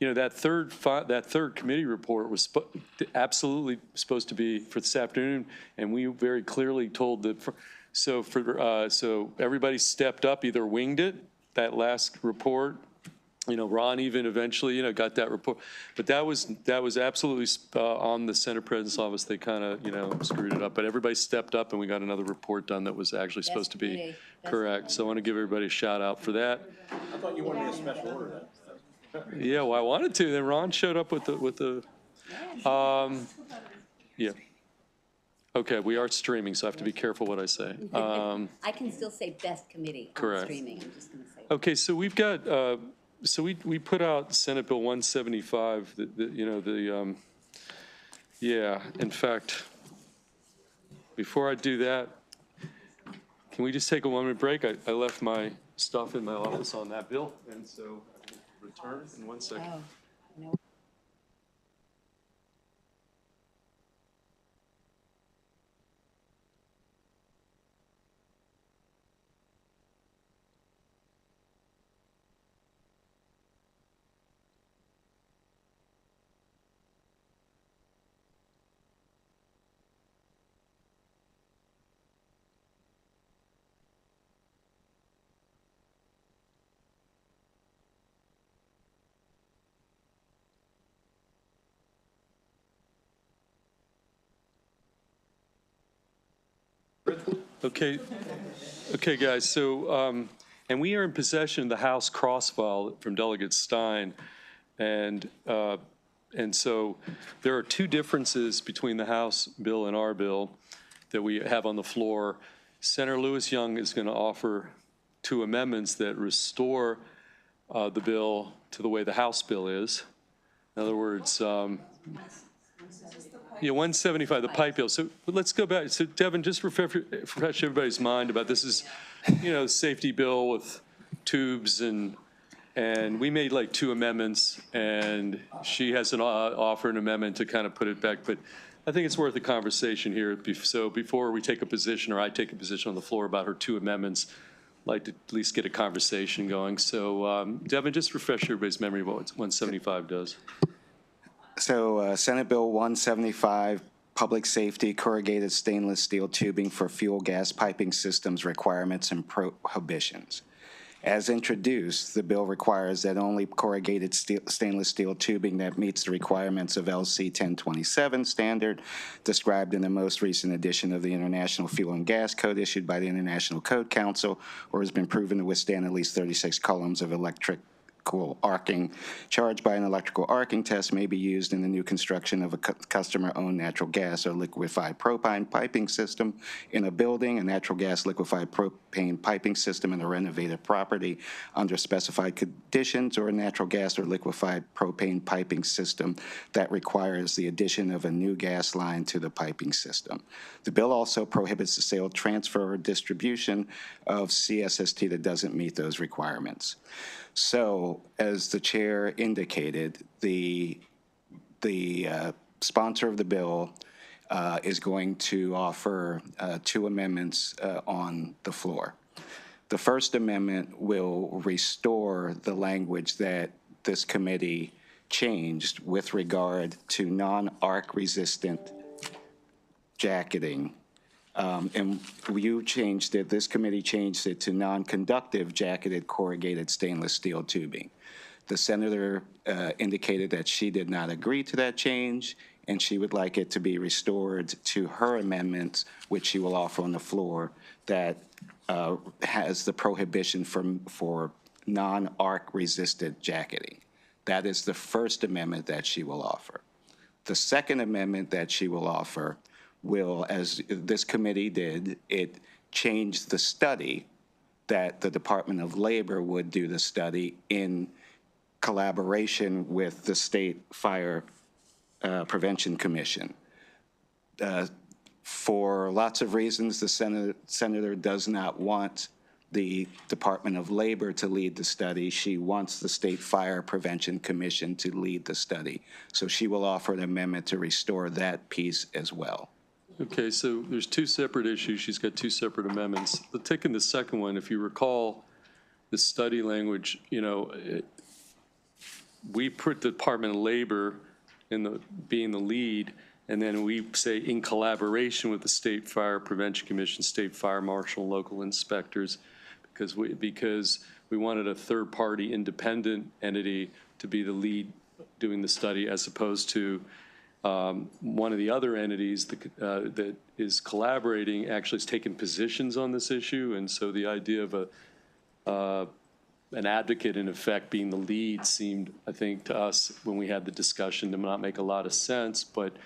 you know, that third committee report was absolutely supposed to be for this afternoon, and we very clearly told that. So everybody stepped up, either winged it, that last report. You know, Ron even eventually, you know, got that report, but that was absolutely on the Senate President's office. They kind of, you know, screwed it up, but everybody stepped up, and we got another report done that was actually supposed to be correct. So I want to give everybody a shout out for that. I thought you wanted a special order then. Yeah, well, I wanted to. Then Ron showed up with the. Yeah. Okay, we are streaming, so I have to be careful what I say. I can still say best committee on streaming. I'm just going to say. Okay, so we've got. So we put out Senate Bill 175. You know yeah. In fact, before I do that, can we just take a 1 minute break? I left my stuff in my office on that bill, and so I will return in 1 second. Oh, no. Okay, guys. So, and we are in possession of the House cross file from Delegate Stein, and so there are two differences between the House bill and our bill that we have on the floor. Senator Lewis Young is going to offer two amendments that restore the bill to the way the House bill is. In other words. Yeah, 175, the pipe bill. So let's go back. So Devin, just refresh everybody's mind about this is, you know, safety bill with tubes and we made like two amendments, and she has offer an amendment to kind of put it back. But I think it's worth a conversation here. So before we take a position, or I take a position on the floor about her two amendments, I'd like to at least get a conversation going. So Devin, just refresh everybody's memory of what 175 does. So Senate Bill 175, Public Safety Corrugated Stainless Steel Tubing for Fuel Gas Piping Systems Requirements and Prohibitions. As introduced, the bill requires that only corrugated stainless steel tubing that meets the requirements of LC 1027 standard described in the most recent edition of the International Fuel and Gas Code issued by the International Code Council, or has been proven to withstand at least 36 columns of electrical arcing charged by an electrical arcing test may be used in the new construction of a customer-owned natural gas or liquefied propane piping system in a building, a natural gas liquefied propane piping system in a renovated property under specified conditions, or a natural gas or liquefied propane piping system that requires the addition of a new gas line to the piping system. The bill also prohibits the sale, transfer, or distribution of CSST that doesn't meet those requirements. So, as the chair indicated, the sponsor of the bill is going to offer two amendments on the floor. The first amendment will restore the language that this committee changed with regard to non-arc resistant jacketing. And you changed it, this committee changed it to non-conductive jacketed corrugated stainless steel tubing. The senator indicated that she did not agree to that change, and she would like it to be restored to her amendments, which she will offer on the floor, that has the prohibition for non-arc resistant jacketing. That is the first amendment that she will offer. The second amendment that she will offer will, as this committee did, it changed the study that the Department of Labor would do the study in collaboration with the State Fire Prevention Commission. For lots of reasons, the senator does not want the Department of Labor to lead the study. She wants the State Fire Prevention Commission to lead the study. So she will offer an amendment to restore that piece as well. Okay, so there's two separate issues. She's got two separate amendments. Taking the second one, if you recall the study language, you know, we put the Department of Labor being the lead, and then we say in collaboration with the State Fire Prevention Commission, State Fire Marshal, local inspectors, because we wanted a third-party independent entity to be the lead doing the study, as opposed to one of the other entities that is collaborating actually has taken positions on this issue. And so the idea of an advocate, in effect, being the lead seemed, I think, to us, when we had the discussion, to not make a lot of sense. But,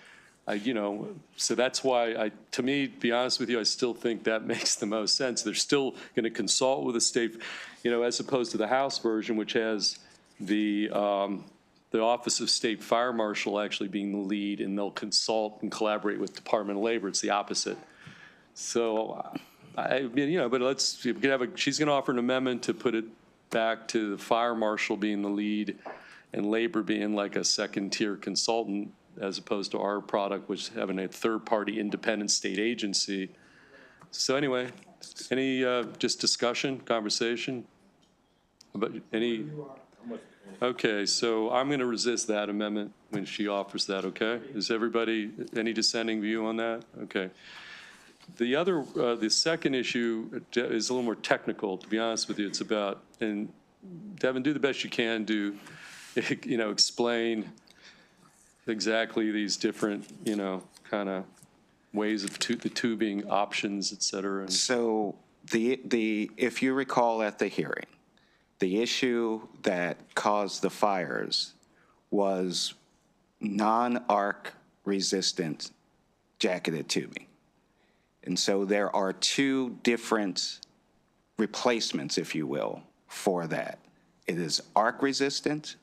so that's why, to me, to be honest with you, I still think that makes the most sense. They're still going to consult with the state, as opposed to the House version, which has the Office of State Fire Marshal actually being the lead, and they'll consult and collaborate with Department of Labor. It's the opposite. So, but she's going to offer an amendment to put it back to the fire marshal being the lead and labor being like a second-tier consultant, as opposed to our product, which having a third-party independent state agency. So anyway, any just discussion, conversation? About any? Okay, so I'm going to resist that amendment when she offers that, okay? Is everybody, any dissenting view on that? Okay. The second issue is a little more technical, to be honest with you. It's about, and Devin, do the best you can to, explain exactly these different, kind of ways of the tubing options, et cetera. So if you recall at the hearing, the issue that caused the fires was non-arc resistant jacketed tubing. And so there are two different replacements, if you will, for that. It is arc resistant,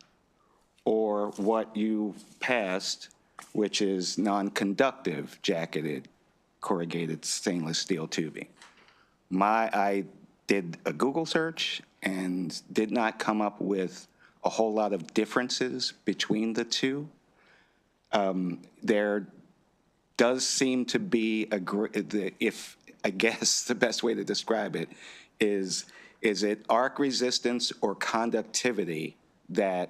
or what you passed, which is non-conductive jacketed corrugated stainless steel tubing. I did a Google search and did not come up with a whole lot of differences between the two. There does seem to be I guess the best way to describe it is it arc resistance or conductivity that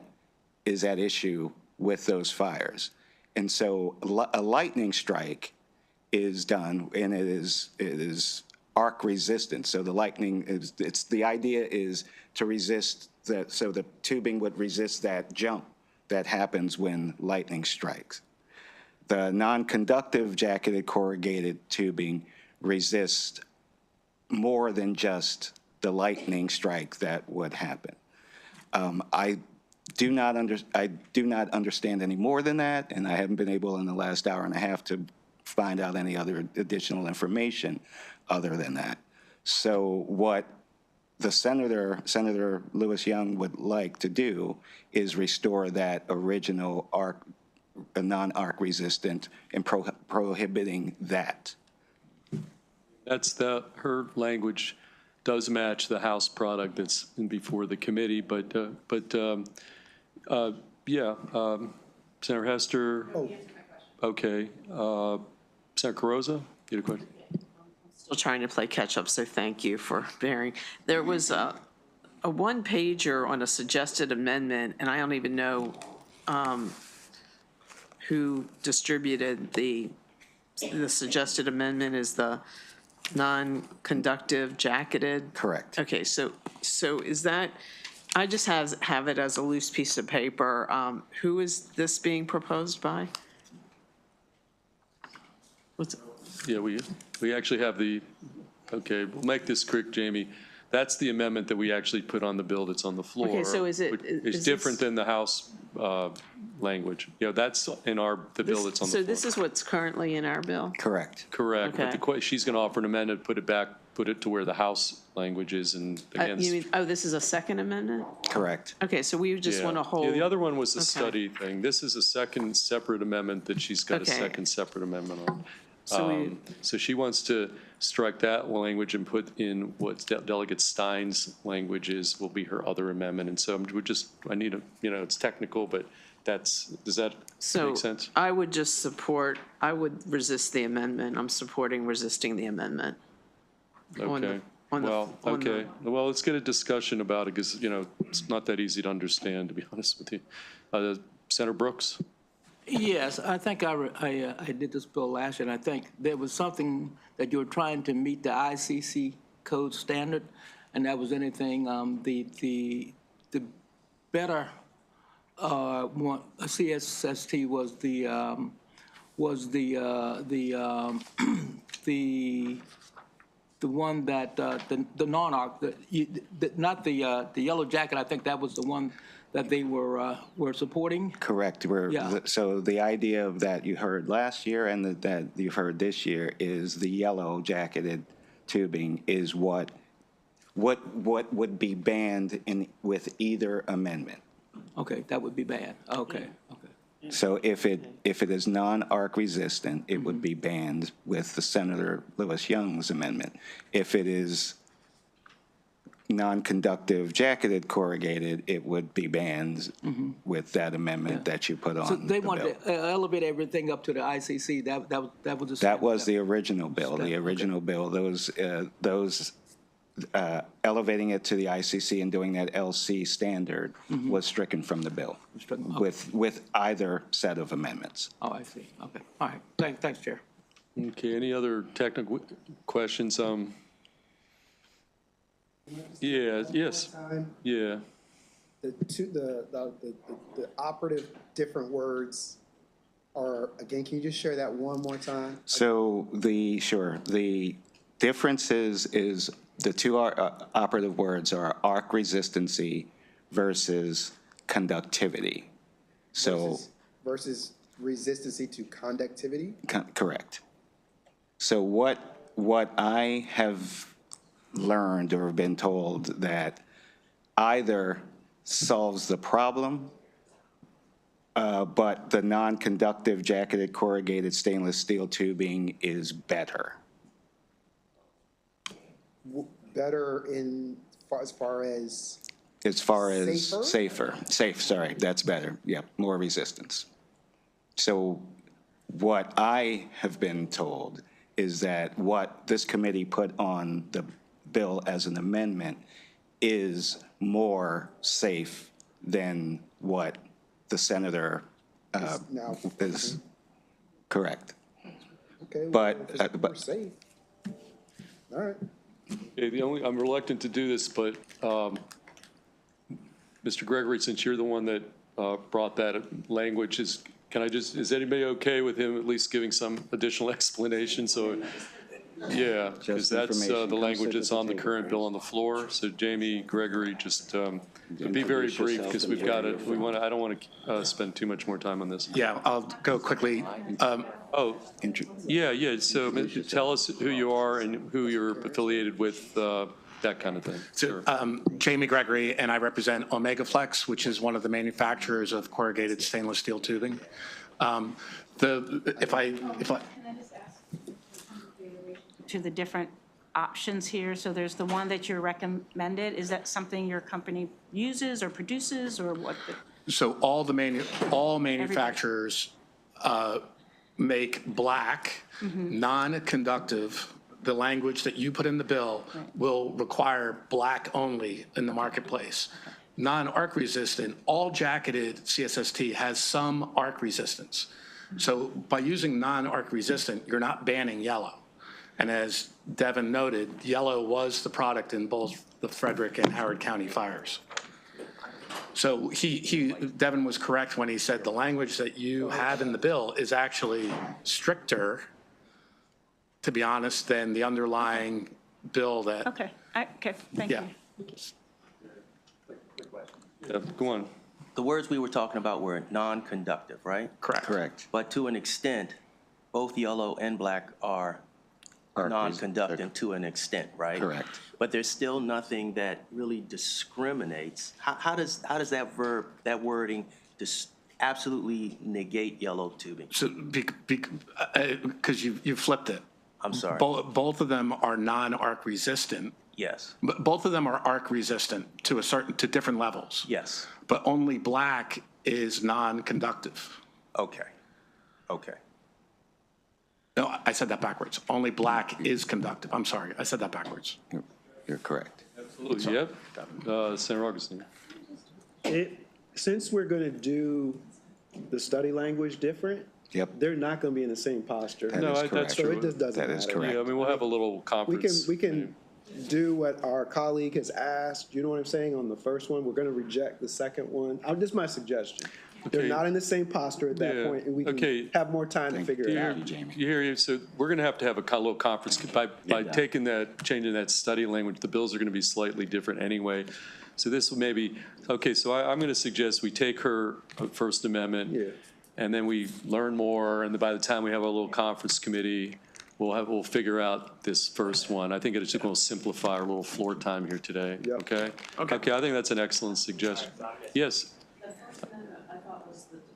is at issue with those fires? And so a lightning strike is done, and it is arc resistant. So the lightning the idea is to resist so the tubing would resist that jump that happens when lightning strikes. The non-conductive jacketed corrugated tubing resists more than just the lightning strike that would happen. I do not understand any more than that, and I haven't been able in the last hour and a half to find out any other additional information other than that. So what the Senator Lewis Young would like to do is restore that original non-arc resistant and prohibiting that. Her language does match the House product that's before the committee, but Senator Hester. Oh. Okay. Senator Carrozza, you had a question? Still trying to play catch up, so thank you for bearing. There was a one-pager on a suggested amendment, and I don't even know who distributed the suggested amendment is the non-conductive jacketed? Correct. Okay, so is that, I just have it as a loose piece of paper. Who is this being proposed by? Yeah, we actually have okay, we'll make this quick, Jamie. That's the amendment that we actually put on the bill that's on the floor. Okay, so is it? It's different than the House language. That's in the bill that's on the floor. So this is what's currently in our bill? Correct. Correct. Okay. But she's going to offer an amendment, put it to where the House language is, and again. You mean, this is a second amendment? Correct. Okay, so we just want to hold. Yeah, the other one was the study thing. This is a second separate amendment that she's got a Okay. second separate amendment on. So So she wants to strike that language and put in what Delegate Stein's language will be her other amendment. And so I need it's technical, but does that make sense? I would just I would resist the amendment. I'm supporting resisting the amendment. Okay. On the- Well, on the- okay. Well, let's get a discussion about it because, it's not that easy to understand, to be honest with you. Senator Brooks? Yes, I think I did this bill last year, and I think there was something that you were trying to meet the ICC code standard, and that was anything, the better, one, CSST was the one that, the non-arc, not the yellow jacket, I think that was the one that they were supporting. Correct. Yeah. So the idea of that you heard last year and that you've heard this year is the yellow jacketed tubing is what would be banned with either amendment. Okay, that would be bad. Okay, okay. So if it is non-arc resistant, it would be banned with the Senator Lewis Young's amendment. If it is non-conductive jacketed corrugated, it would be banned with that amendment that you put on So they the wanted bill. to elevate everything up to the ICC. That was the. That was the original bill. The original bill, those elevating it to the ICC and doing that LC standard was stricken from the bill Stricken, okay. with either set of amendments. Oh, I see. Okay. All right. Thanks, Chair. Okay, any other technical questions? Yeah, yes, yeah. The operative different words are, again, can you just share that one more time? So the differences is the two operative words are arc resistancy versus conductivity. So, Versus resistancy to conductivity? correct. So what I have learned or been told that either solves the problem, but the non-conductive jacketed corrugated stainless steel tubing is better. Better as far as Safe, that's better. Yeah, more resistance. So what I have been told is that what this committee put on the bill as an amendment is more safe than what the senator now. is correct. Okay, well, But, if it's more but- safe. All right. Okay, I'm reluctant to do this, but Mr. Gregory, since you're the one that brought that language, is anybody okay with him at least giving some additional explanation? So, yeah, because Just that's information the comes language to that's the on the table. current bill on the floor. So Jamie, Gregory, just be very Introduce brief yourself because and we've got where it. you're I don't want to spend too much more time on this. Yeah, I'll go quickly. Oh, yeah. So tell us who you are and who you're affiliated with, that kind of thing. Sure. Jamie Gregory, and I represent Omega Flex, which is one of the manufacturers of corrugated stainless steel tubing. If I to the different options here. So there's the one that you're recommended. Is that something your company uses or produces or what? So all manufacturers make black, non-conductive. The language that you put in the bill will require black only in the marketplace. Non-arc resistant, all jacketed CSST has some arc resistance. So by using non-arc resistant, you're not banning yellow. And as Devin noted, yellow was the product in both the Frederick and Howard County fires. So Devin was correct when he said the language that you have in the bill is actually stricter, to be honest, than the underlying bill that. Okay, thank Yeah. you. Yeah, go on. The words we were talking about were non-conductive, right? Correct. But to an extent, both yellow and black are non-conductive to an extent, right? Correct. But there's still nothing that really discriminates. How does that wording absolutely negate yellow tubing? So, because you flipped it. I'm sorry. Both of them are non-arc resistant. Yes. But both of them are arc resistant to different levels. Yes. But only black is non-conductive. Okay. No, I said that backwards. Only black is conductive. I'm sorry, I said that backwards. You're correct. Absolutely, yep. Senator Augustine. Since we're going to do the study language different, Yep. they're not going to be in the same posture. That No, is that's correct. So true. it just doesn't That matter. is correct. Yeah, I mean, we'll have a little conference. We can do what our colleague has asked, you know what I'm saying, on the first one. We're going to reject the second one. Just my suggestion. They're Okay. not in the same posture at that Yeah. point, and we Okay. can have more time to figure it out. You hear you, so we're going to have a little conference, by taking that, changing that study language, the bills are going to be slightly different anyway. So this will maybe, okay, so I'm going to suggest we take her First Amendment. Yeah. And then we learn more, and by the time we have a little conference committee, we'll figure out this first one. I think it's just going to simplify our little floor time here today, Yep. okay? Okay, I think that's an excellent suggestion. Yes?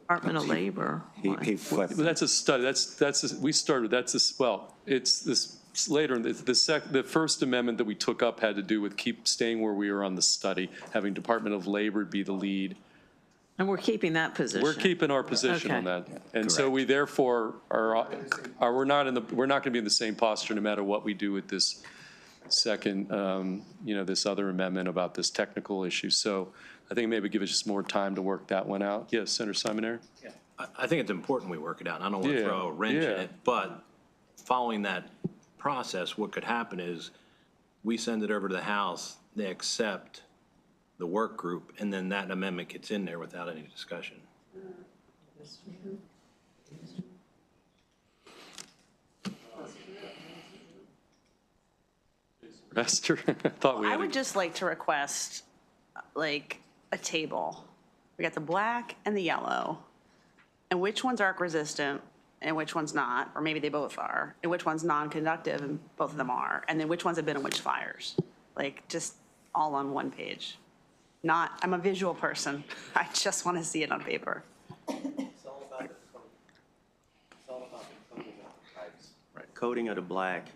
Department of Labor. He flipped. Well, that's a study, we started, well, it's this, later, the First Amendment that we took up had to do with staying where we were on the study, having Department of Labor be the lead. And we're keeping that position. We're keeping our position on Okay. that. And so we therefore we're not going to be in the same posture no matter what we do with this second, this other amendment about this technical issue. So I think maybe give us just more time to work that one out. Yes, Senator Simonetti? I think it's important we work it out. I don't want to Yeah, throw a wrench in yeah. it, but following that process, what could happen is we send it over to the House, they accept the work group, and then that amendment gets in there without any discussion. Esther? I thought we I had. would just like to request, like, a table. We got the black and the yellow, and which one's arc resistant and which one's not, or maybe they both are, and which one's non-conductive and both of them are, and then which ones have been in which fires. Like, just all on one page. I'm a visual person. I just want to see it on paper. Coating of the black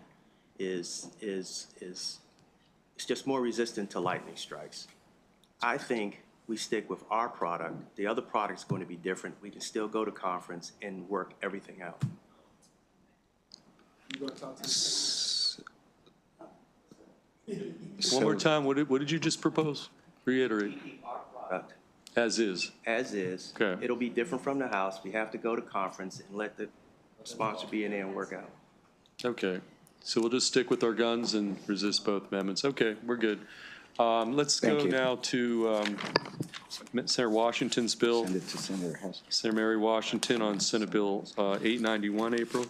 is it's just more resistant to lightning strikes. I think we stick with our product. The other product's going to be different. We can still go to conference and work everything out. One more time, what did you just propose? Reiterate. Product As is. as is. Okay. It'll be different from the House. We have to go to conference and let the sponsor be in there and work out. Okay. So we'll just stick with our guns and resist both amendments. Okay, we're good. Let's go Thank you. now to Senator Washington's bill. Send it to Senator House. Senator Mary Washington on Senate Bill 891, April.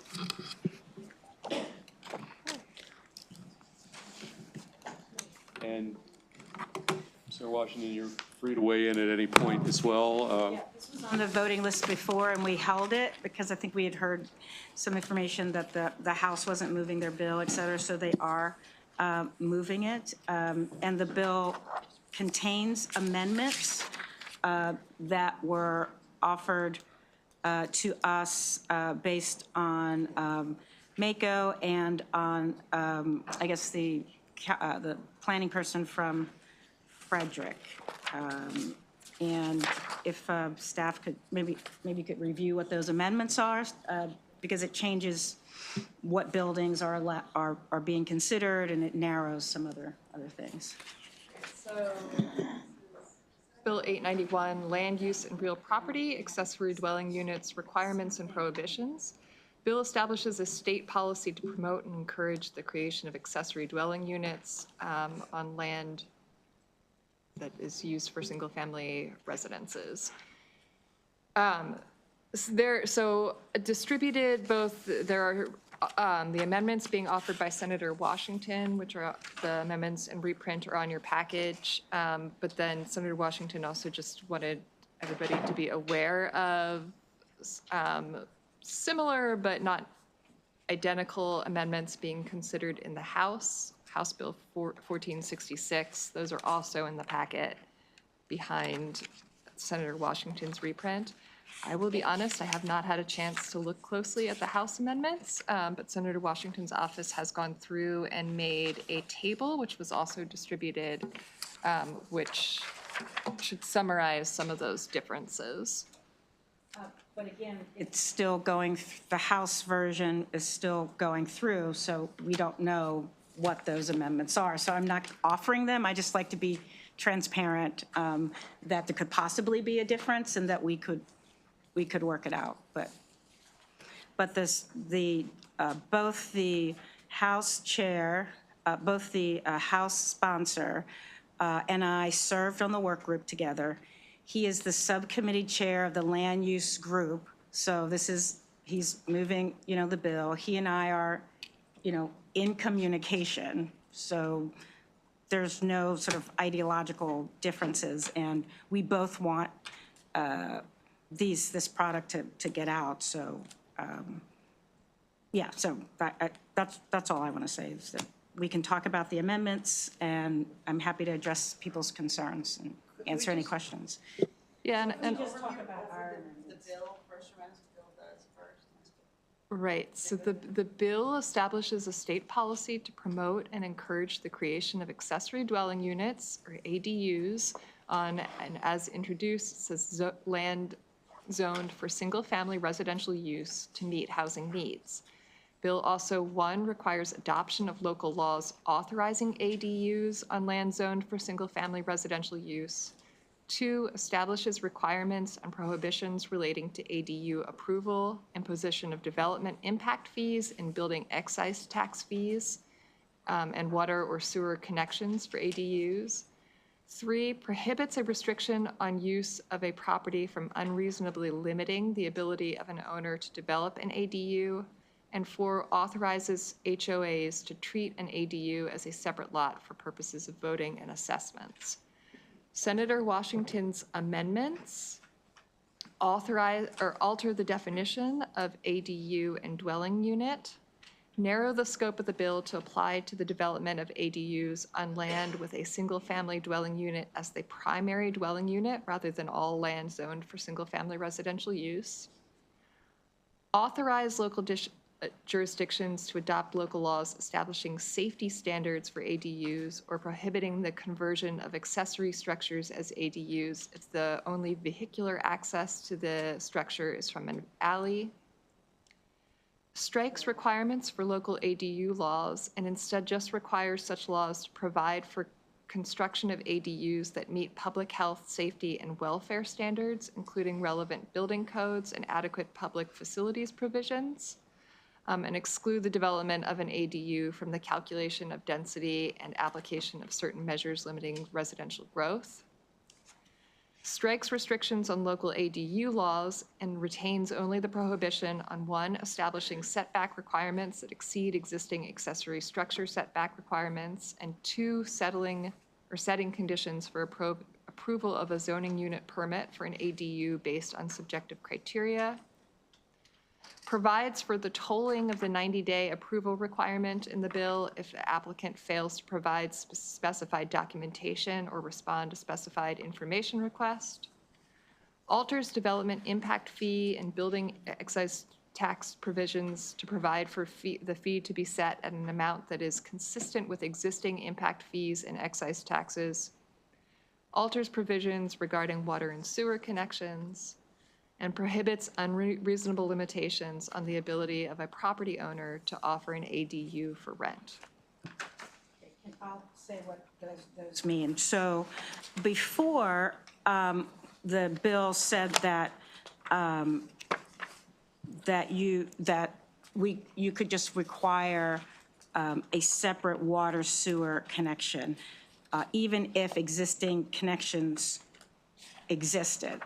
And Senator Washington, you're free to weigh in at any point as well. This was on the voting list before, and we held it because I think we had heard some information that the House wasn't moving their bill, et cetera, so they are moving it. And the bill contains amendments that were offered to us based on MACO and on, I guess, the planning person from Frederick. And if staff could, maybe could review what those amendments are, because it changes what buildings are being considered, and it narrows some other things. So, Bill 891, Land Use and Real Property, Accessory Dwelling Units, Requirements and Prohibitions. Bill establishes a state policy to promote and encourage the creation of accessory dwelling units on land that is used for single-family residences. So distributed both, there are the amendments being offered by Senator Washington, which are the amendments in reprint are on your package. But then Senator Washington also just wanted everybody to be aware of similar but not identical amendments being considered in the House Bill 1466. Those are also in the packet behind Senator Washington's reprint. I will be honest, I have not had a chance to look closely at the House amendments, but Senator Washington's office has gone through and made a table, which was also distributed, which should summarize some of those differences. But again, it's still going, the House version is still going through, so we don't know what those amendments are. So I'm not offering them. I just like to be transparent that there could possibly be a difference and that we could work it out. But both the House chair, both the House sponsor and I served on the work group together. He is the subcommittee chair of the land use group. So he's moving, the bill. He and I are, in communication. So there's no sort of ideological differences. And we both want this product to get out. So, yeah, so that's all I want to say is that we can talk about the amendments, and I'm happy to address people's concerns and answer any questions. Yeah, and Just talk about the bill, first remind us what the bill does first. right, so the bill establishes a state policy to promote and encourage the creation of accessory dwelling units, or ADUs, and as introduced, it says land zoned for single-family residential use to meet housing needs. Bill also, 1, requires adoption of local laws authorizing ADUs on land zoned for single-family residential use. 2, establishes requirements and prohibitions relating to ADU approval, imposition of development impact fees, and building excise tax fees, and water or sewer connections for ADUs. 3, prohibits a restriction on use of a property from unreasonably limiting the ability of an owner to develop an ADU. And 4, authorizes HOAs to treat an ADU as a separate lot for purposes of voting and assessments. Senator Washington's amendments authorize or alter the definition of ADU and dwelling unit, narrow the scope of the bill to apply to the development of ADUs on land with a single-family dwelling unit as the primary dwelling unit rather than all land zoned for single-family residential use, authorize local jurisdictions to adopt local laws establishing safety standards for ADUs or prohibiting the conversion of accessory structures as ADUs if the only vehicular access to the structure is from an alley, strikes requirements for local ADU laws and instead just requires such laws to provide for construction of ADUs that meet public health, safety, and welfare standards, including relevant building codes and adequate public facilities provisions, and exclude the development of an ADU from the calculation of density and application of certain measures limiting residential growth, strikes restrictions on local ADU laws and retains only the prohibition on 1, establishing setback requirements that exceed existing accessory structure setback requirements, and 2, setting conditions for approval of a zoning unit permit for an ADU based on subjective criteria, provides for the tolling of the 90-day approval requirement in the bill if the applicant fails to provide specified documentation or respond to specified information request, alters development impact fee and building excise tax provisions to provide for the fee to be set at an amount that is consistent with existing impact fees and excise taxes, alters provisions regarding water and sewer connections, and prohibits unreasonable limitations on the ability of a property owner to offer an ADU for rent. I'll say what those mean. So before, the bill said that you could just require a separate water sewer connection, even if existing connections existed.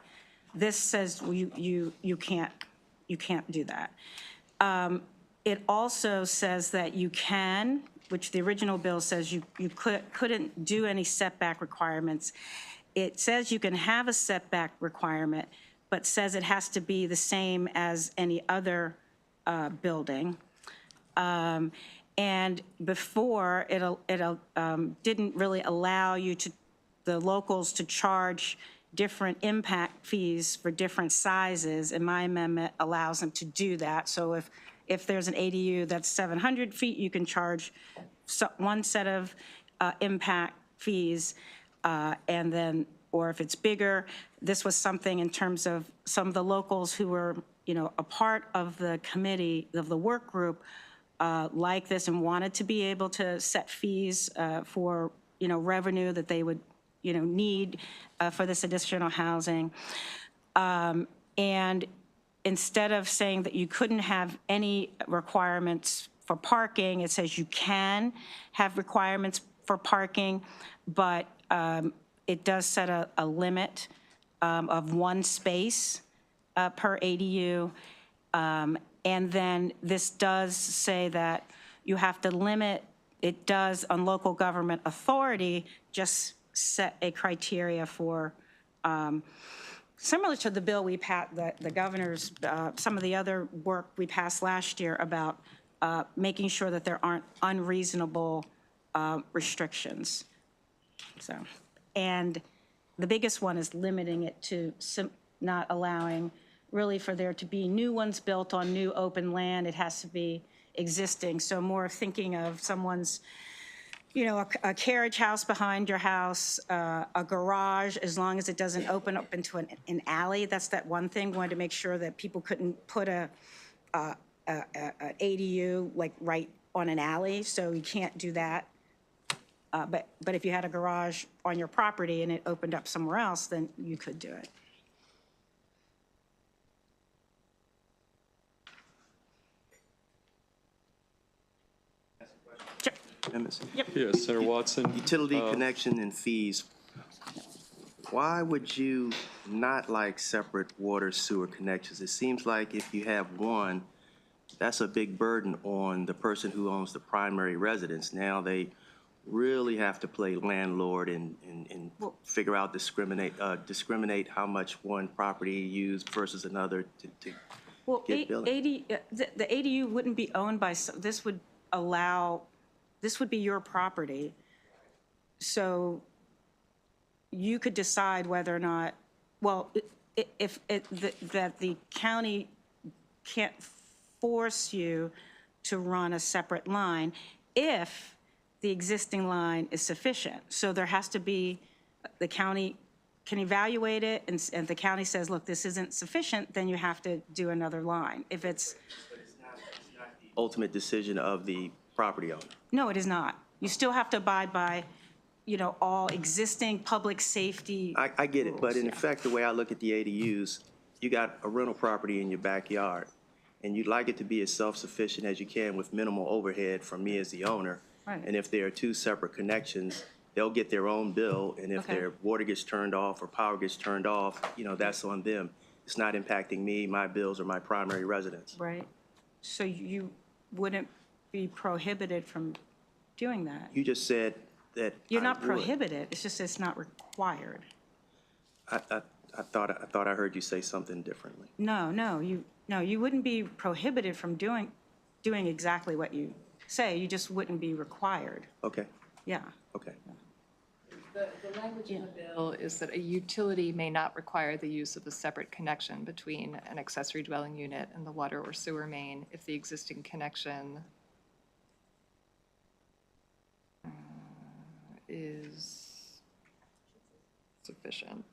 This says you can't do that. It also says that you can, which the original bill says you couldn't do any setback requirements. It says you can have a setback requirement, but says it has to be the same as any other building. And before, it didn't really allow the locals to charge different impact fees for different sizes, and my amendment allows them to do that. So if there's an ADU that's 700 feet, you can charge one set of impact fees, and then, or if it's bigger, this was something in terms of some of the locals who were, a part of the committee, of the work group, like this and wanted to be able to set fees for, revenue that they would, need for this additional housing. And instead of saying that you couldn't have any requirements for parking, it says you can have requirements for parking, but it does set a limit of one space per ADU. And then this does say that you have to limit, it does on local government authority, just set a criteria for, similar to the bill we passed, the governor's, some of the other work we passed last year about making sure that there aren't unreasonable restrictions. So, and the biggest one is limiting it to not allowing really for there to be new ones built on new open land. It has to be existing. So more thinking of someone's, a carriage house behind your house, a garage, as long as it doesn't open up into an alley. That's that one thing. Wanted to make sure that people couldn't put an ADU like right on an alley, so you can't do that. But if you had a garage on your property and it opened up somewhere else, then you could do it. Yes, Senator Watson. Utility connection and fees. Why would you not like separate water sewer connections? It seems like if you have one, that's a big burden on the person who owns the primary residence. Now they really have to play landlord and figure out, discriminate how much one property used versus another to get billing. The ADU wouldn't be owned by, this would allow, this would be your property. So you could decide whether or not, well, that the county can't force you to run a separate line if the existing line is sufficient. So there has to be, the county can evaluate it, and the county says, look, this isn't sufficient, then you have to do another line. If it's... Ultimate decision of the property owner. No, it is not. You still have to abide by, all existing public safety. I get it, but in rules, effect, the way I look at the ADUs, you got a rental property in your backyard, and you'd like it to be as self-sufficient as you can with minimal overhead from me as the owner. Right. And if there are two separate connections, they'll get their own bill, and if Okay. their water gets turned off or power gets turned off, that's on them. It's not impacting me, my bills, or my primary residence. Right. So you wouldn't be prohibited from doing that. You just said that You're I not would. prohibited, it's just it's not required. I thought I heard you say something differently. No, you wouldn't be prohibited from doing exactly what you say, you just wouldn't be required. Okay, Yeah. okay. The language in the bill is that a utility may not require the use of a separate connection between an accessory dwelling unit and the water or sewer main if the existing connection is sufficient.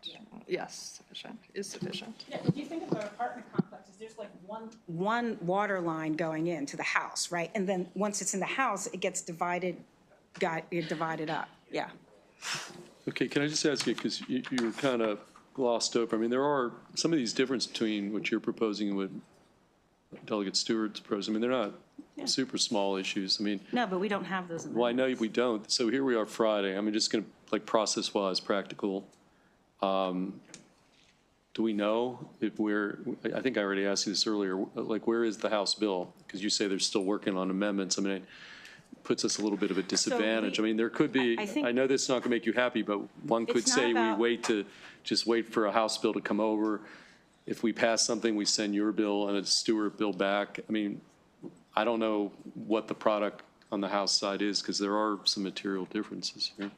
Yes, sufficient, is sufficient. Yeah, if you think of the apartment complexes, there's like one water line going into the house, right? And then once it's in the house, it gets divided up, yeah. Okay, can I just ask you, because you were kind of glossed over, I mean, there are some of these differences between what you're proposing and what Delegate Stewart's proposing. I mean, they're not super small issues. I mean, No, but we don't have those in there. well, I know we don't. So here we are Friday. I mean, just going to, like, process-wise, practical. Do we know if I think I already asked you this earlier, like, where is the House bill? Because you say they're still working on amendments. I mean, it puts us a little bit of a disadvantage. I mean, there could be, I think- I know this is not going to make you happy, but one could It's not say we about- wait for a House bill to come over. If we pass something, we send your bill and a Stewart bill back. I mean, I don't know what the product on the House side is, because there are some material differences here.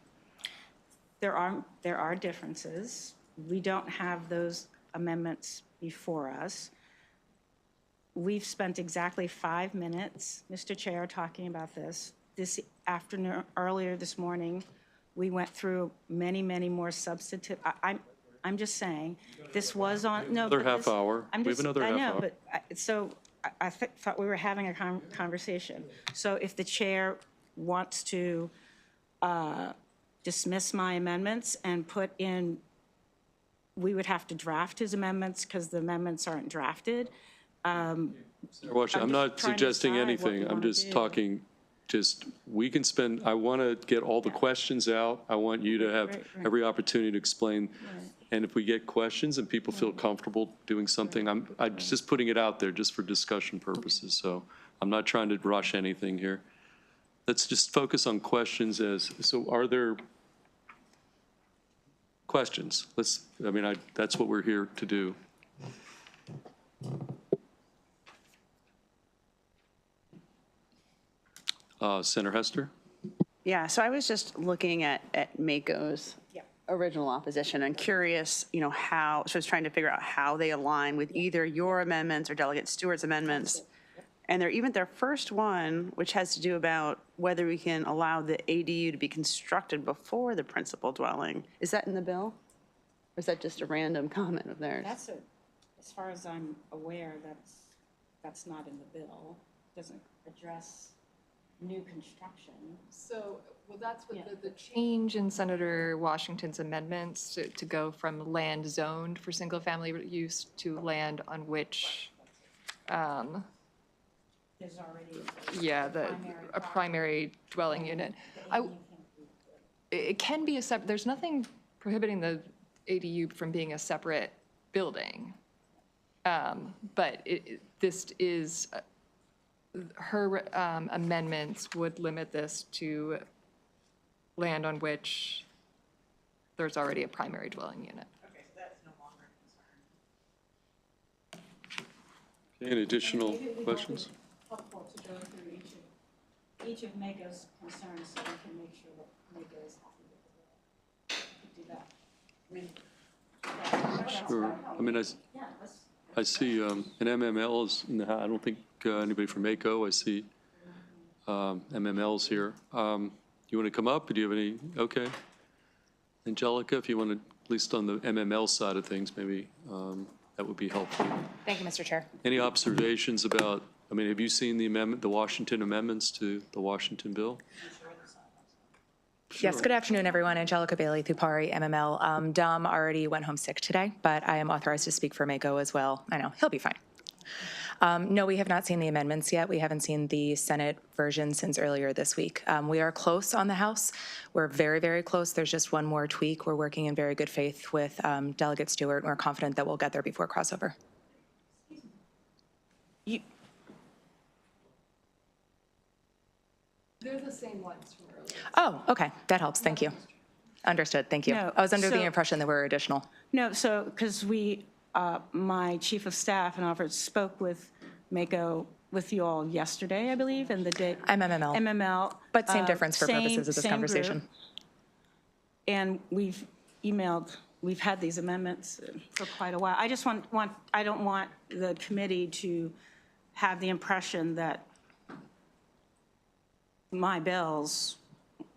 There are differences. We don't have those amendments before us. We've spent exactly 5 minutes, Mr. Chair, talking about this. This afternoon, earlier this morning, we went through many, many more substantive, I'm just saying, this was on, no. Another but half this- hour. I'm We have just- another half I know, hour. but, so thought we were having a conversation. So if the chair wants to dismiss my amendments and put in, we would have to draft his amendments because the amendments aren't drafted. I'm not trying to suggesting decide what we anything. I'm wanna just do. talking, we can spend, I want to get all the questions out. I want you to have Right. every opportunity to explain. And if we get questions and people feel comfortable doing something, I'm just putting it out there just for discussion purposes. So I'm not trying to rush anything here. Let's just focus on questions so are there questions? That's what we're here to do. Senator Hester? Yeah, so I was just looking at Mako's original opposition and curious, how, so I was trying to figure out how they align with either your amendments or Delegate Stewart's amendments. And even their first one, which has to do about whether we can allow the ADU to be constructed before the principal dwelling. Is that in the bill? Or is that just a random comment of theirs? As far as I'm aware, that's not in the bill. Doesn't address new construction. So, well, that's what the change in Senator Washington's amendments to go from land zoned for single-family use to land on which, There's already a primary dwelling unit. It can be a separate, there's nothing prohibiting the ADU from being a separate building. But this is, her amendments would limit this to land on which there's already a primary dwelling unit. Okay, so that's no longer a concern. Any additional questions? Helpful to go through each of Mako's concerns so we can make sure that Mako is happy with the bill. Do that. I see an MML is in the house. I don't think anybody from Mako. I see MMLs here. You want to come up? Do you have any? Okay. Angelica, if you want to, at least on the MML side of things, maybe that would be helpful. Thank you, Mr. Chair. Any observations about, have you seen the amendment, the Washington amendments to the Washington bill? Yes, good afternoon, everyone. Angelica Bailey, Thupari, MML. Dom already went home sick today, but I am authorized to speak for Mako as well. I know, he'll be fine. No, we have not seen the amendments yet. We haven't seen the Senate version since earlier this week. We are close on the House. We're very, very close. There's just one more tweak. We're working in very good faith with Delegate Stewart. We're confident that we'll get there before crossover. They're the same ones from earlier. Oh, okay. That helps. Thank you. Understood. Thank you. No, I was under the so- impression there were additional. No, so, because my chief of staff and Alfred spoke with Mako, with you all yesterday, I believe, and the day. I'm MML. MML. But same difference for purposes of this same group. conversation. And we've had these amendments for quite a while. I just I don't want the committee to have the impression that my bills,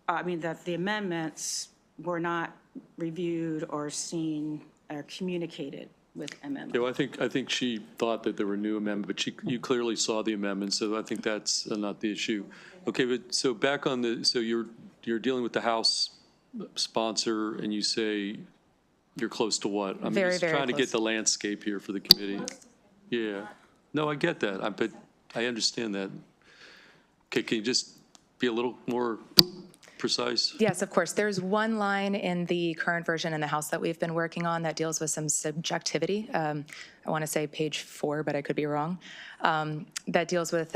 that the amendments were not reviewed or seen or communicated with MM. Yeah, well, I think she thought that there were new amendments, but you clearly saw the amendments, so I think that's not the issue. Okay, but so back on so you're dealing with the House sponsor, and you say you're close to what? I'm Very, just very trying to close. get the landscape here for the committee. Yeah. No, I get that, but I understand that. Okay, can you just be a little more precise? Yes, of course. There's one line in the current version in the House that we've been working on that deals with some subjectivity. I want to say page 4, but I could be wrong. That deals with,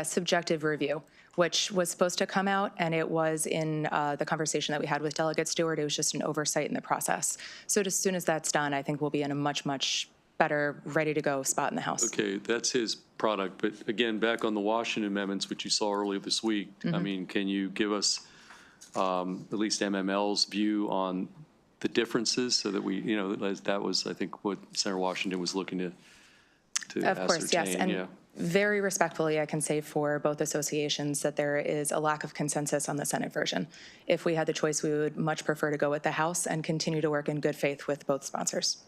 subjective review, which was supposed to come out, and it was in the conversation that we had with Delegate Stewart. It was just an oversight in the process. So as soon as that's done, I think we'll be in a much, much better, ready-to-go spot in the House. Okay, that's his product, but again, back on the Washington amendments, which you saw earlier this week, can you give us at least MML's view on the differences so that we, that was, I think, what Senator Washington was looking to Of course, yes. ascertain, And very respectfully, I can say for both associations that there is a lack of consensus on the Senate version. If we had the choice, we would much prefer to go with the House and continue to work in good faith with both sponsors.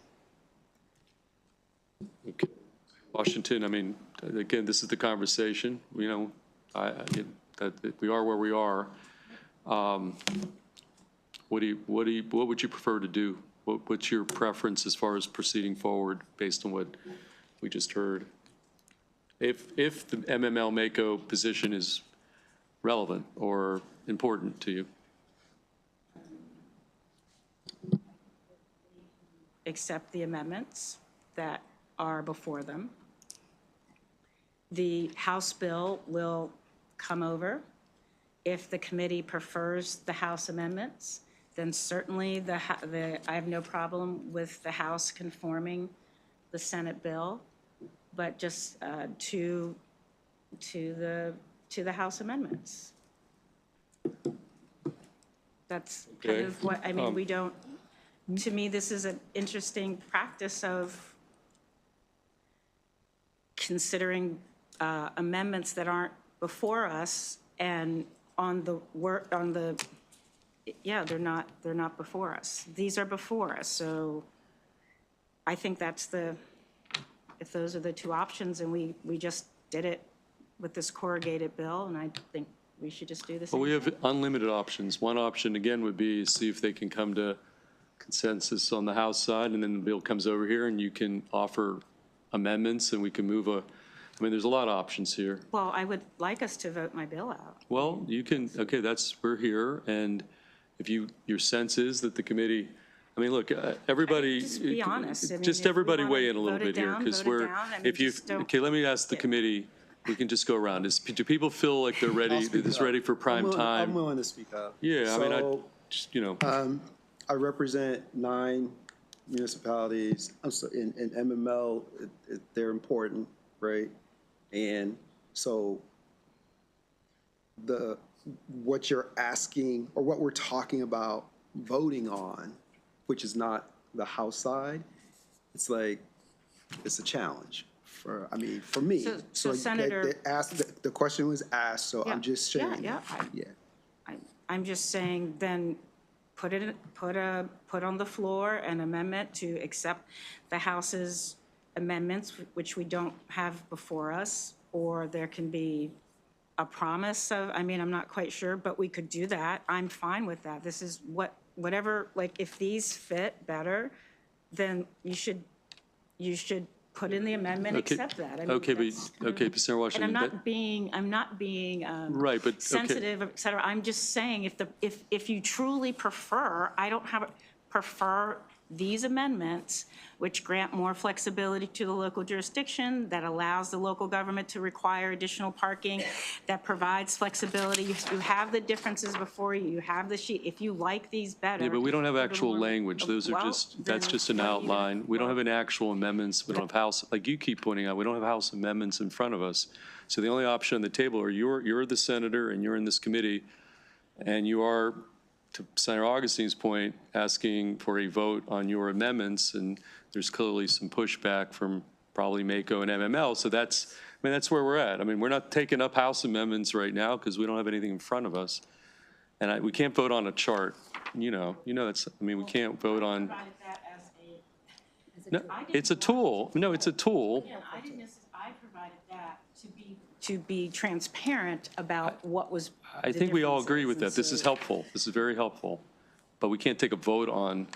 Okay. Washington, I mean, again, this is the conversation, you know, that we are where we are. What would you prefer to do? What's your preference as far as proceeding forward based on what we just heard? If the MML Mako position is relevant or important to you? Accept the amendments that are before them. The House bill will come over. If the committee prefers the House amendments, then certainly I have no problem with the House conforming the Senate bill, but just to the House amendments. That's kind Okay. of what, I mean, we don't, to me, this is an interesting practice of considering amendments that aren't before us and on the work, on the, yeah, they're not before us. These are before us, so I think that's if those are the two options, and we just did it with this corrugated bill, and I think we should just do this. Well, we have unlimited options. One option, again, would be see if they can come to consensus on the House side, and then the bill comes over here, and you can offer amendments, and we can move I mean, there's a lot of options here. Well, I would like us to vote my bill out. Well, you can, okay, we're here, and if your sense is that the committee, I mean, look, everybody. Just be honest. I mean, Just if we everybody wanna weigh in a little vote it bit here, down, because vote it we're, down. I mean, if you, just don't- okay, let me ask the committee, we can just go around. Do people feel like they're ready, ready for prime I'm time? willing to speak up. Yeah, I mean, So, just, you know, I represent 9 municipalities. I'm sorry, in MML, they're important, right? And so what you're asking, or what we're talking about voting on, which is not the House side, it's like, it's a challenge for me. So Senator- The question was asked, so I'm just sharing. Yeah. I'm just saying, then put on the floor an amendment to accept the House's amendments, which we don't have before us, or there can be a promise of, I mean, I'm not quite sure, but we could do that. I'm fine with that. This is whatever, like, if these fit better, then you should put in the amendment, Okay. accept that. I mean, Okay, that's- but Senator And Washington. I'm not being Right, but, okay. sensitive, et cetera. I'm just saying, if you truly prefer, prefer these amendments, which grant more flexibility to the local jurisdiction, that allows the local government to require additional parking, that provides flexibility. You have the differences before you. You have the sheet. If you like these better. Yeah, but we don't have go to actual more- language. Those are Well, that's then just an what are you gonna- outline. We don't have any actual amendments. We don't have House, like you keep pointing out, we don't have House amendments in front of us. So the only option on the table are you're the senator and you're in this committee, and you are, to Senator Augustine's point, asking for a vote on your amendments, and there's clearly some pushback from probably Mako and MML. So that's where we're at. I mean, we're not taking up House amendments right now because we don't have anything in front of us. And we can't vote on a chart, you know, that's, I mean, we can't vote on, Provided that as a. no, it's a tool. No, it's a tool. Again, I provided that to be transparent about what was. I the think we all agree differences, with that. and This is so- helpful. This is very helpful. But we can't take a vote on,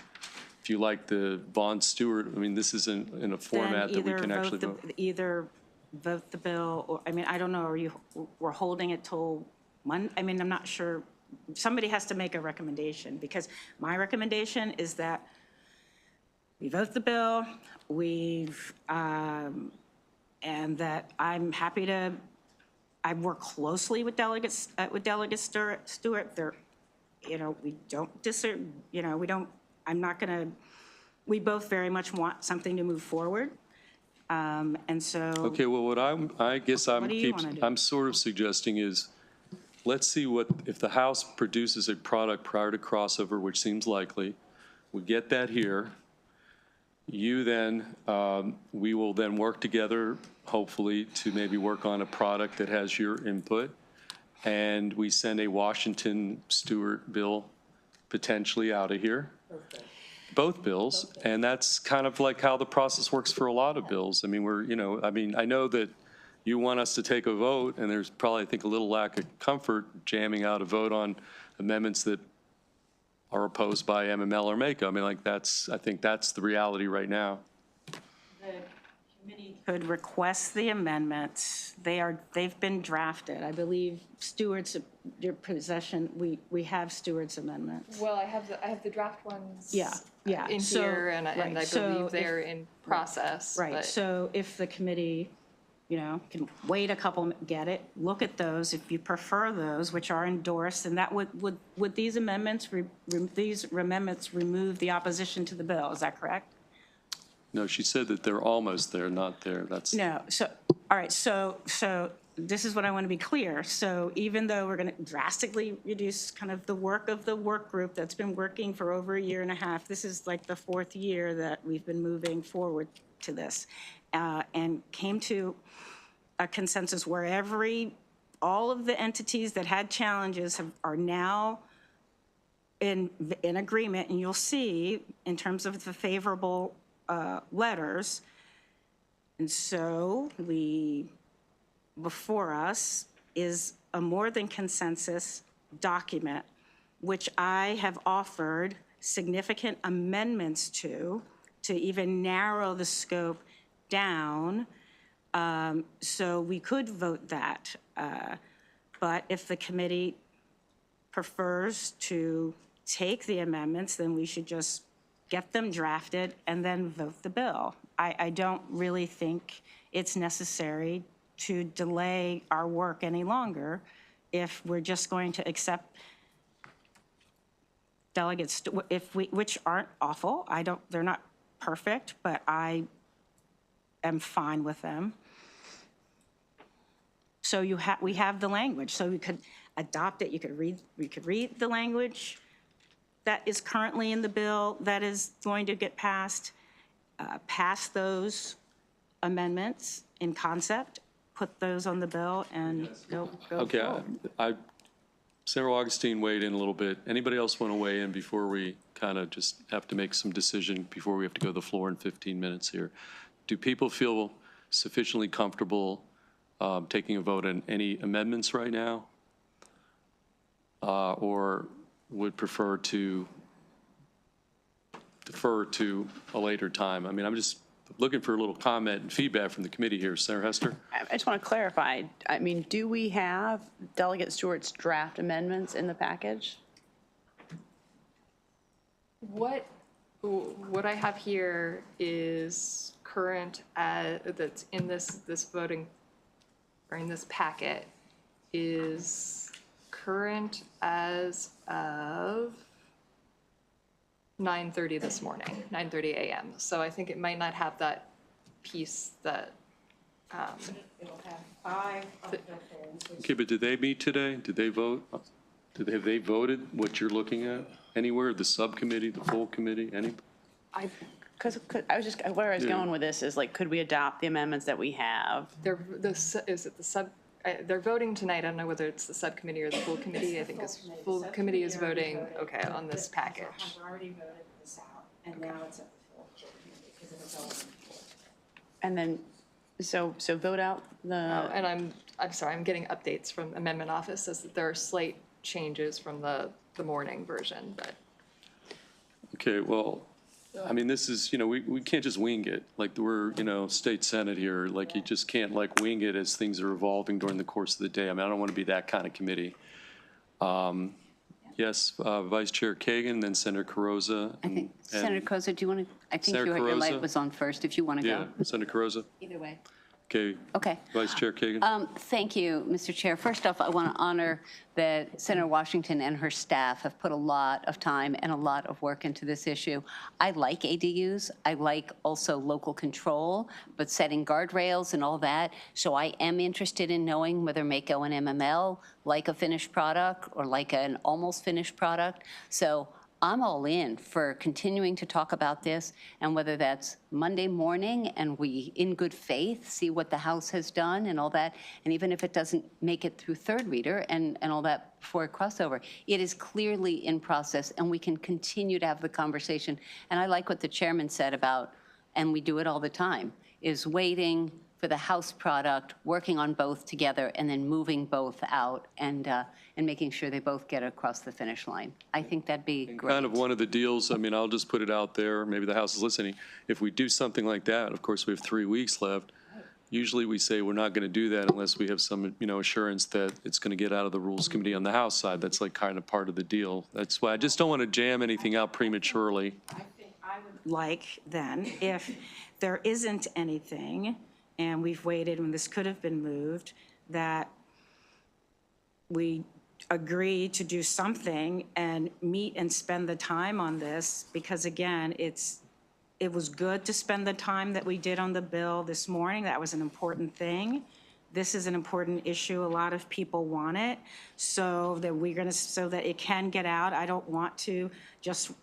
if you like the Vaughn Stewart, I mean, this isn't in a format that we can actually vote. Either vote the bill, or, I mean, I don't know, we're holding it till Monday? I mean, I'm not sure. Somebody has to make a recommendation, because my recommendation is that we vote the bill, and that I'm happy to, I work closely with Delegate Stewart. They're, we don't we both very much want something to move forward. And so. Okay, well, I guess What do you wanna do? I'm sort of suggesting is, let's see if the House produces a product prior to crossover, which seems likely, we get that here. You then, we will then work together, hopefully, to maybe work on a product that has your input. And we send a Washington Stewart bill potentially out of here. both bills, and that's kind of like how the process works for a lot of bills. I mean, I know that you want us to take a vote, and there's probably, I think, a little lack of comfort jamming out a vote on amendments that are opposed by MML or MACO. I mean, like, I think that's the reality right now. The committee could request the amendments. They've been drafted. I believe Stewart's, your possession, we have Stewart's amendments. Well, I have the draft ones. Yeah. In So- here, and I right, so believe if- they're in process. Right, but- so if the committee, can wait a couple, get it, look at those, if you prefer those, which are endorsed, and that would these amendments remove the opposition to the bill, is that correct? No, she said that they're almost there, not there. That's. No, so, all right, so this is what I want to be clear. So even though we're going to drastically reduce kind of the work of the work group that's been working for over a year and a half, this is like the 4th year that we've been moving forward to this, and came to a consensus where all of the entities that had challenges are now in agreement, and you'll see in terms of the favorable letters. And so before us is a more than consensus document, which I have offered significant amendments to even narrow the scope down. So we could vote that. But if the committee prefers to take the amendments, then we should just get them drafted and then vote the bill. I don't really think it's necessary to delay our work any longer if we're just going to accept delegates, which aren't awful. They're not perfect, but I am fine with them. So we have the language, so we could adopt it. You could read the language that is currently in the bill that is going to get passed, pass those amendments in concept, put those on the bill, and go Okay, forward. Sarah Augustine weighed in a little bit. Anybody else want to weigh in before we kind of just have to make some decision before we have to go to the floor in 15 minutes here? Do people feel sufficiently comfortable taking a vote on any amendments right now? Or would prefer to defer to a later time? I mean, I'm just looking for a little comment and feedback from the committee here. Senator Hester? I just want to clarify, I mean, do we have Delegate Stewart's draft amendments in the package? What I have here is current, that's in this voting, or in this packet, is current as of 9:30 this morning, 9:30 a.m. So I think it might not have that piece that. It'll have 5 of the Okay, but did they meet today? Did they vote? Have they voted what you're looking at anywhere? The subcommittee, the full committee, any? Because where I was going with this is like, could we adopt the amendments that we have? They're voting tonight. I don't know whether it's the subcommittee or the full committee. I think the full committee is voting, okay, on this package. I've already voted this out, and now it's at the full committee because of its own. And then, so vote out the. And I'm sorry, I'm getting updates from amendment office, says that there are slight changes from the morning version, but. Okay, well, I mean, this is, we can't just wing it. Like, we're, state senate here. Like, you just can't, like, wing it as things are evolving during the course of the day. I mean, I don't want to be that kind of committee. Yes, Vice Chair Kagan, then Senator Carrozza. I think, Senator Carrozza, do you want to, I think Senator your light Carrozza? was on first, if you want to Yeah, go. Senator Carrozza. Either way. Okay. Okay. Vice Chair Kagan. Thank you, Mr. Chair. First off, I want to honor that Senator Washington and her staff have put a lot of time and a lot of work into this issue. I like ADUs. I like also local control, but setting guardrails and all that. So I am interested in knowing whether MACO and MML like a finished product or like an almost finished product. So I'm all in for continuing to talk about this, and whether that's Monday morning and we, in good faith, see what the House has done and all that, and even if it doesn't make it through third reader and all that before crossover, it is clearly in process, and we can continue to have the conversation. And I like what the chairman said about, and we do it all the time, is waiting for the House product, working on both together, and then moving both out and making sure they both get across the finish line. I think that'd be great. Kind of one of the deals, I mean, I'll just put it out there, maybe the House is listening. If we do something like that, of course, we have 3 weeks left. Usually we say we're not going to do that unless we have some, assurance that it's going to get out of the Rules Committee on the House side. That's like kind of part of the deal. That's why I just don't want to jam anything out prematurely. I think I would like then, if there isn't anything, and we've waited when this could have been moved, that we agree to do something and meet and spend the time on this, because again, it was good to spend the time that we did on the bill this morning. That was an important thing. This is an important issue. A lot of people want it, so that it can get out. I don't want to just,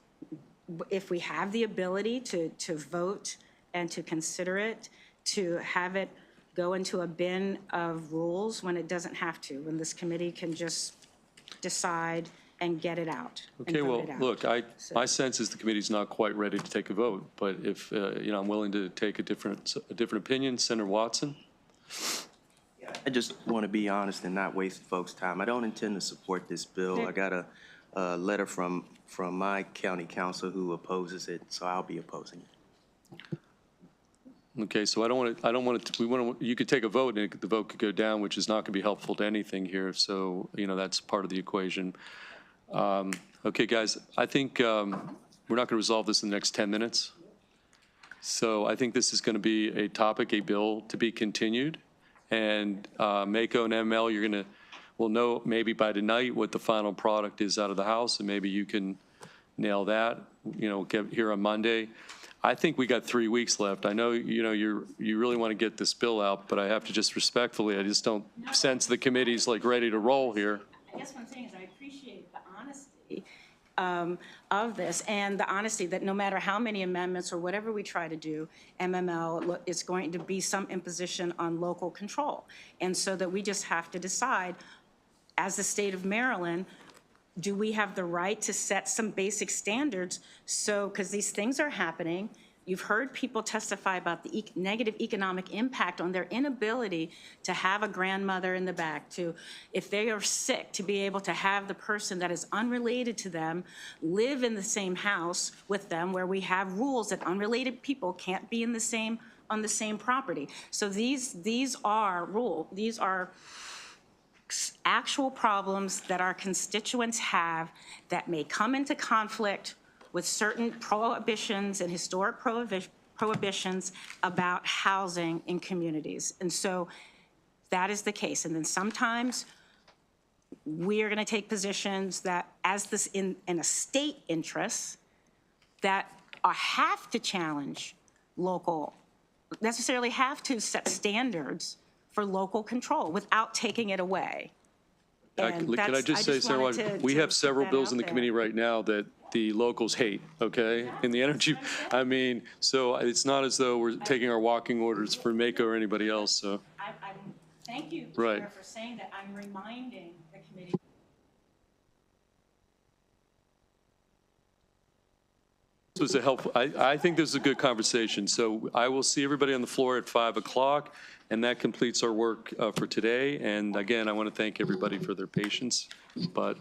if we have the ability to vote and to consider it, to have it go into a bin of rules when it doesn't have to, when this committee can just decide and get it out. and Okay, vote well, it out. look, my sense is the committee's not quite ready to take a vote, but if, I'm willing to take a different opinion. Senator Watson? I just want to be honest and not waste folks' time. I don't intend to support this bill. I got a letter from my county council who opposes it, so I'll be opposing it. Okay, so you could take a vote and the vote could go down, which is not going to be helpful to anything here. So, that's part of the equation. Okay, guys, I think we're not going to resolve this in the next 10 minutes. So I think this is going to be a topic, a bill to be continued. And Mako and ML, we'll know maybe by tonight what the final product is out of the House, and maybe you can nail that, get here on Monday. I think we got 3 weeks left. I know, you really want to get this bill out, but I have to just respectfully, I just don't sense the committee's like ready to roll here. I guess what I'm saying is I appreciate the honesty of this, and the honesty that no matter how many amendments or whatever we try to do, MML is going to be some imposition on local control. And so that we just have to decide, as the state of Maryland, do we have the right to set some basic standards? So, because these things are happening, you've heard people testify about the negative economic impact on their inability to have a grandmother in the back, to, if they are sick, to be able to have the person that is unrelated to them live in the same house with them, where we have rules that unrelated people can't be in the same, on the same property. So these are actual problems that our constituents have that may come into conflict with certain prohibitions and historic prohibitions about housing in communities. And so that is the case. And then sometimes we are going to take positions that, as this in a state interest, that have to challenge local, necessarily have to set standards for local control without taking it away. Can I just say, Sarah, we have several bills in the committee right now that the locals hate, okay? In the energy, so it's not as though we're taking our walking orders for Mako or anybody else, so. Thank you, Right. Chair, for saying that. I'm reminding the committee. This was a helpful, I think this is a good conversation. So I will see everybody on the floor at 5 o'clock, and that completes our work for today. And again, I want to thank everybody for their patience, but